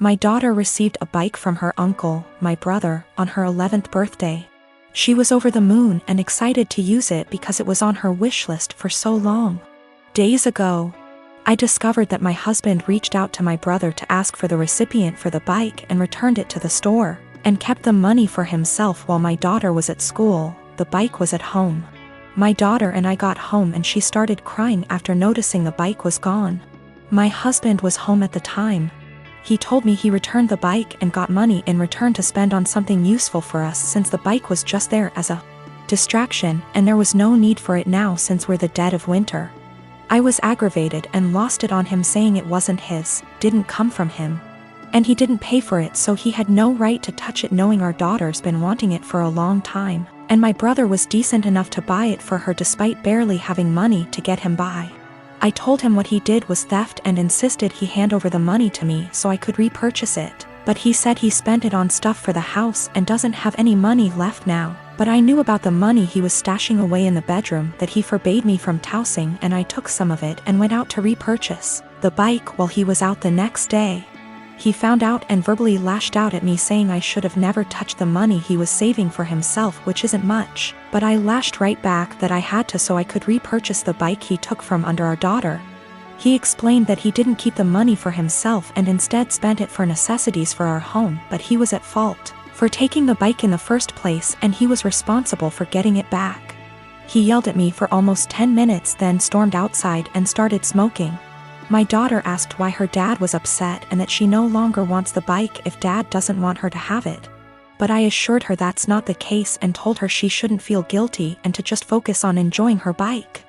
My daughter received a bike from her uncle, my brother, on her 11th birthday. She was over the moon and excited to use it because it was on her wish list for so long. Days ago, I discovered that my husband reached out to my brother to ask for the recipient for the bike and returned it to the store, and kept the money for himself while my daughter was at school. The bike was at home. My daughter and I got home and she started crying after noticing the bike was gone. My husband was home at the time. He told me he returned the bike and got money in return to spend on something useful for us since the bike was just there as a distraction and there was no need for it now since we're the dead of winter. I was aggravated and lost it on him saying it wasn't his, didn't come from him. And he didn't pay for it so he had no right to touch it knowing our daughter's been wanting it for a long time, and my brother was decent enough to buy it for her despite barely having money to get him by. I told him what he did was theft and insisted he hand over the money to me so I could repurchase it, but he said he spent it on stuff for the house and doesn't have any money left now. But I knew about the money he was stashing away in the bedroom that he forbade me from tousing, and I took some of it and went out to repurchase the bike while he was out the next day. He found out and verbally lashed out at me saying I should have never touched the money he was saving for himself, which isn't much, but I lashed right back that I had to so I could repurchase the bike he took from under our daughter. He explained that he didn't keep the money for himself and instead spent it for necessities for our home, but he was at fault for taking the bike in the first place and he was responsible for getting it back. He yelled at me for almost 10 minutes then stormed outside and started smoking. My daughter asked why her dad was upset and that she no longer wants the bike if dad doesn't want her to have it. But I assured her that's not the case and told her she shouldn't feel guilty and to just focus on enjoying her bike.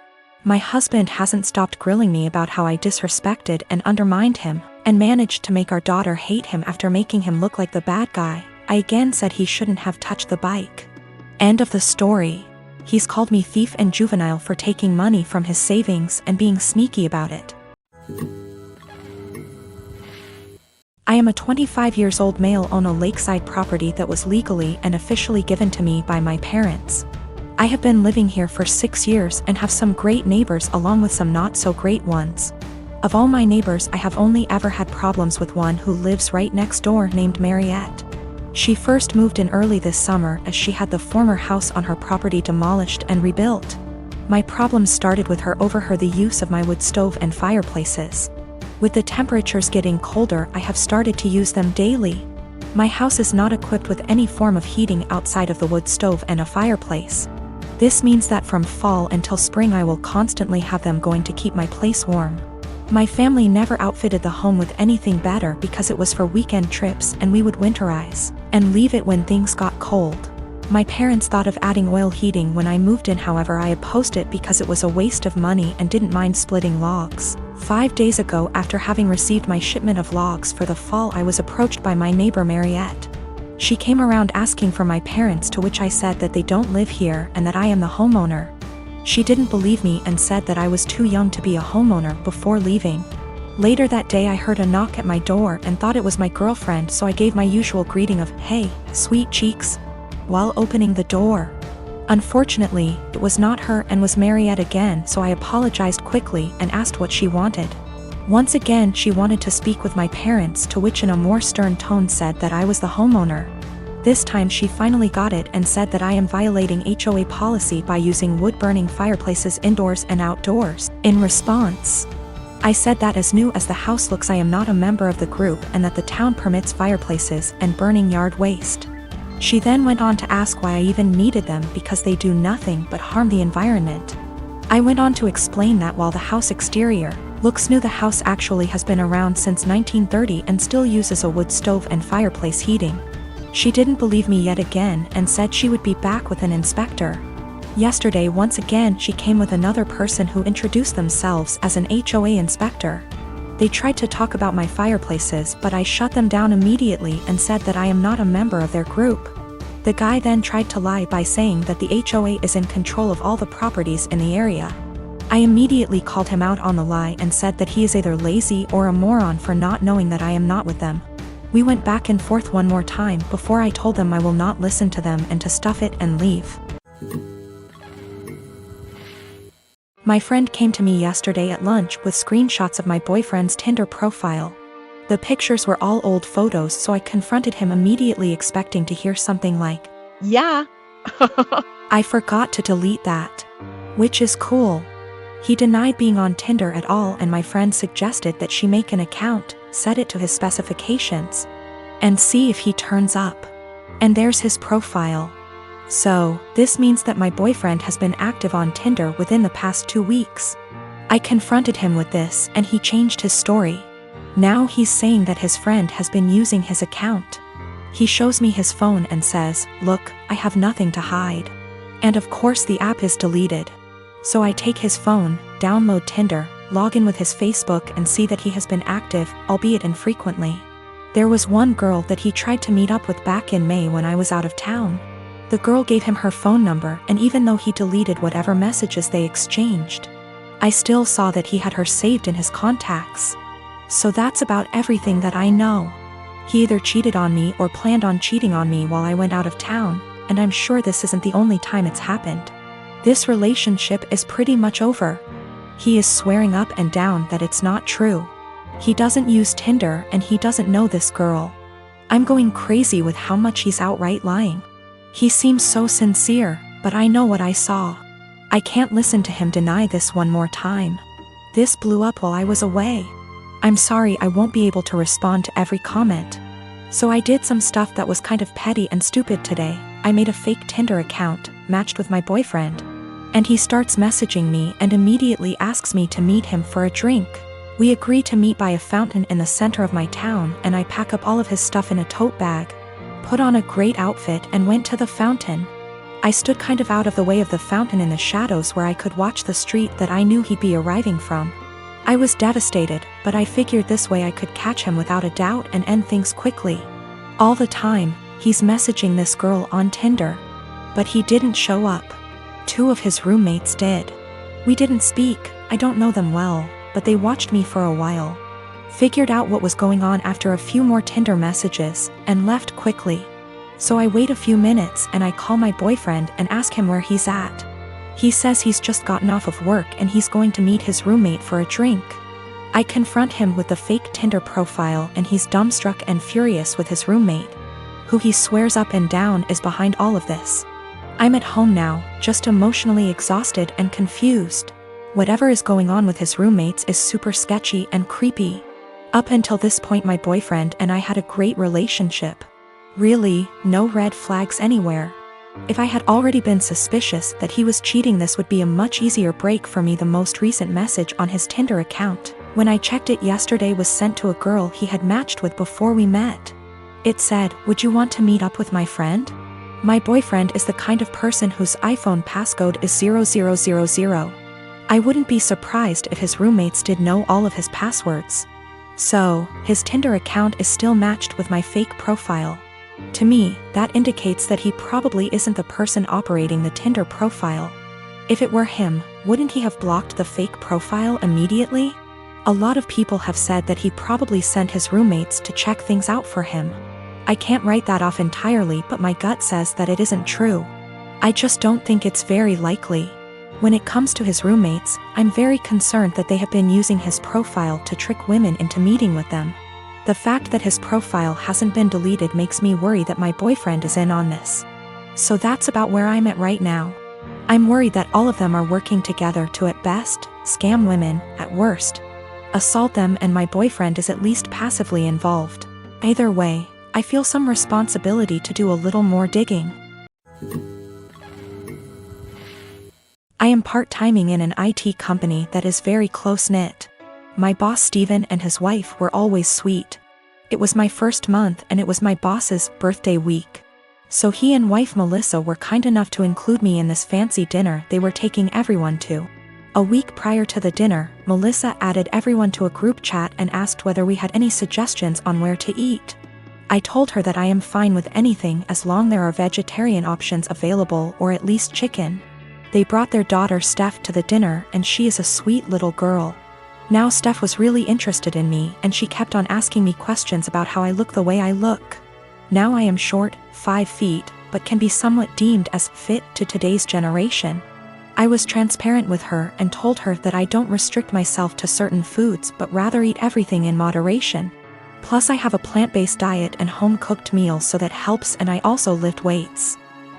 My husband hasn't stopped grilling me about how I disrespected and undermined him, and managed to make our daughter hate him after making him look like the bad guy. I again said he shouldn't have touched the bike. End of the story. He's called me thief and juvenile for taking money from his savings and being sneaky about it. I am a 25-year-old male on a lakeside property that was legally and officially given to me by my parents. I have been living here for 6 years and have some great neighbors along with some not so great ones. Of all my neighbors, I have only ever had problems with one who lives right next door named Mariette. She first moved in early this summer as she had the former house on her property demolished and rebuilt. My problems started with her over the use of my wood stove and fireplaces. With the temperatures getting colder, I have started to use them daily. My house is not equipped with any form of heating outside of the wood stove and a fireplace. This means that from fall until spring I will constantly have them going to keep my place warm. My family never outfitted the home with anything better because it was for weekend trips and we would winterize and leave it when things got cold. My parents thought of adding oil heating when I moved in, however I opposed it because it was a waste of money and didn't mind splitting logs. 5 days ago, after having received my shipment of logs for the fall, I was approached by my neighbor Mariette. She came around asking for my parents, to which I said that they don't live here and that I am the homeowner. She didn't believe me and said that I was too young to be a homeowner before leaving. Later that day I heard a knock at my door and thought it was my girlfriend, so I gave my usual greeting of "Hey, sweet cheeks," while opening the door. Unfortunately, it was not her and was Mariette again, so I apologized quickly and asked what she wanted. Once again she wanted to speak with my parents, to which in a more stern tone said that I was the homeowner. This time she finally got it and said that I am violating HOA policy by using wood-burning fireplaces indoors and outdoors. In response, I said that as new as the house looks I am not a member of the group and that the town permits fireplaces and burning yard waste. She then went on to ask why I even needed them because they do nothing but harm the environment. I went on to explain that while the house exterior looks new, the house actually has been around since 1930 and still uses a wood stove and fireplace heating. She didn't believe me yet again and said she would be back with an inspector. Yesterday once again she came with another person who introduced themselves as an HOA inspector. They tried to talk about my fireplaces, but I shut them down immediately and said that I am not a member of their group. The guy then tried to lie by saying that the HOA is in control of all the properties in the area. I immediately called him out on the lie and said that he is either lazy or a moron for not knowing that I am not with them. We went back and forth one more time before I told them I will not listen to them and to stuff it and leave. My friend came to me yesterday at lunch with screenshots of my boyfriend's Tinder profile. The pictures were all old photos, so I confronted him immediately, expecting to hear something like, "Yeah." "I forgot to delete that." Which is cool. He denied being on Tinder at all, and my friend suggested that she make an account, set it to his specifications, and see if he turns up. And there's his profile. So, this means that my boyfriend has been active on Tinder within the past 2 weeks. I confronted him with this, and he changed his story. Now he's saying that his friend has been using his account. He shows me his phone and says, "Look, I have nothing to hide." And of course the app is deleted. So I take his phone, download Tinder, log in with his Facebook, and see that he has been active, albeit infrequently. There was one girl that he tried to meet up with back in May when I was out of town. The girl gave him her phone number, and even though he deleted whatever messages they exchanged, I still saw that he had her saved in his contacts. So that's about everything that I know. He either cheated on me or planned on cheating on me while I went out of town, and I'm sure this isn't the only time it's happened. This relationship is pretty much over. He is swearing up and down that it's not true. He doesn't use Tinder, and he doesn't know this girl. I'm going crazy with how much he's outright lying. He seems so sincere, but I know what I saw. I can't listen to him deny this one more time. This blew up while I was away. I'm sorry I won't be able to respond to every comment. So I did some stuff that was kind of petty and stupid today. I made a fake Tinder account, matched with my boyfriend. And he starts messaging me and immediately asks me to meet him for a drink. We agree to meet by a fountain in the center of my town, and I pack up all of his stuff in a tote bag, put on a great outfit, and went to the fountain. I stood kind of out of the way of the fountain in the shadows where I could watch the street that I knew he'd be arriving from. I was devastated, but I figured this way I could catch him without a doubt and end things quickly. All the time, he's messaging this girl on Tinder. But he didn't show up. 2 of his roommates did. We didn't speak, I don't know them well, but they watched me for a while. Figured out what was going on after a few more Tinder messages, and left quickly. So I wait a few minutes and I call my boyfriend and ask him where he's at. He says he's just gotten off of work and he's going to meet his roommate for a drink. I confront him with the fake Tinder profile, and he's dumbstruck and furious with his roommate, who he swears up and down is behind all of this. I'm at home now, just emotionally exhausted and confused. Whatever is going on with his roommates is super sketchy and creepy. Up until this point my boyfriend and I had a great relationship. Really, no red flags anywhere. If I had already been suspicious that he was cheating, this would be a much easier break for me. The most recent message on his Tinder account, when I checked it yesterday, was sent to a girl he had matched with before we met. It said, "Would you want to meet up with my friend?" My boyfriend is the kind of person whose iPhone passcode is 0000. I wouldn't be surprised if his roommates did know all of his passwords. So, his Tinder account is still matched with my fake profile. To me, that indicates that he probably isn't the person operating the Tinder profile. If it were him, wouldn't he have blocked the fake profile immediately? A lot of people have said that he probably sent his roommates to check things out for him. I can't write that off entirely, but my gut says that it isn't true. I just don't think it's very likely. When it comes to his roommates, I'm very concerned that they have been using his profile to trick women into meeting with them. The fact that his profile hasn't been deleted makes me worry that my boyfriend is in on this. So that's about where I'm at right now. I'm worried that all of them are working together to, at best, scam women, at worst, assault them, and my boyfriend is at least passively involved. Either way, I feel some responsibility to do a little more digging. I am part-timing in an IT company that is very close-knit. My boss Steven and his wife were always sweet. It was my first month and it was my boss's birthday week. So he and wife Melissa were kind enough to include me in this fancy dinner they were taking everyone to. A week prior to the dinner, Melissa added everyone to a group chat and asked whether we had any suggestions on where to eat. I told her that I am fine with anything as long there are vegetarian options available, or at least chicken. They brought their daughter Steph to the dinner, and she is a sweet little girl. Now Steph was really interested in me, and she kept on asking me questions about how I look the way I look. Now I am short, 5 feet, but can be somewhat deemed as fit to today's generation. I was transparent with her and told her that I don't restrict myself to certain foods but rather eat everything in moderation. Plus I have a plant-based diet and home-cooked meals, so that helps, and I also lift weights.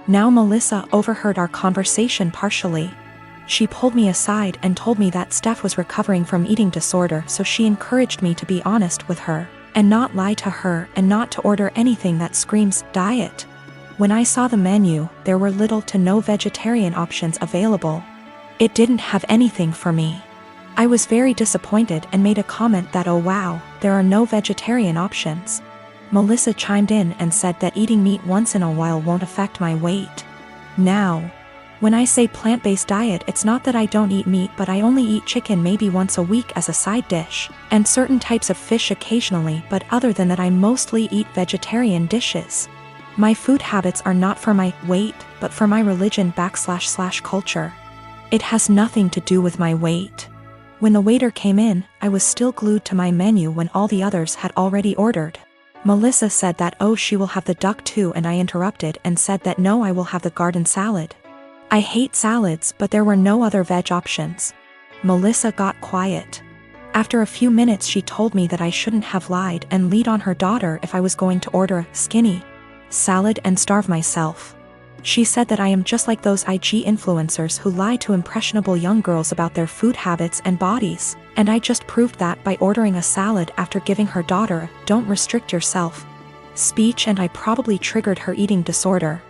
Now Melissa overheard our conversation partially. She pulled me aside and told me that Steph was recovering from eating disorder, so she encouraged me to be honest with her, and not lie to her, and not to order anything that screams diet. When I saw the menu, there were little to no vegetarian options available. It didn't have anything for me. I was very disappointed and made a comment that, oh wow, there are no vegetarian options. Melissa chimed in and said that eating meat once in a while won't affect my weight. Now, when I say plant-based diet, it's not that I don't eat meat, but I only eat chicken maybe once a week as a side dish, and certain types of fish occasionally, but other than that I mostly eat vegetarian dishes. My food habits are not for my weight, but for my religion / culture. It has nothing to do with my weight. When the waiter came in, I was still glued to my menu when all the others had already ordered. Melissa said that, oh, she will have the duck too, and I interrupted and said that no, I will have the garden salad. I hate salads, but there were no other veg options. Melissa got quiet. After a few minutes she told me that I shouldn't have lied and lead on her daughter if I was going to order a skinny salad and starve myself. She said that I am just like those IG influencers who lie to impressionable young girls about their food habits and bodies, and I just proved that by ordering a salad after giving her daughter a "don't restrict yourself" speech, and I probably triggered her eating disorder.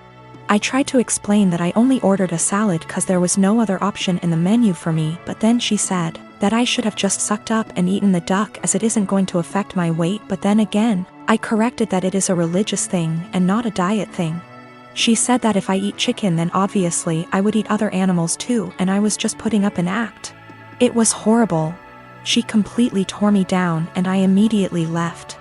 I tried to explain that I only ordered a salad because there was no other option in the menu for me, but then she said that I should have just sucked up and eaten the duck as it isn't going to affect my weight, but then again, I corrected that it is a religious thing and not a diet thing. She said that if I eat chicken then obviously I would eat other animals too, and I was just putting up an act. It was horrible. She completely tore me down and I immediately left.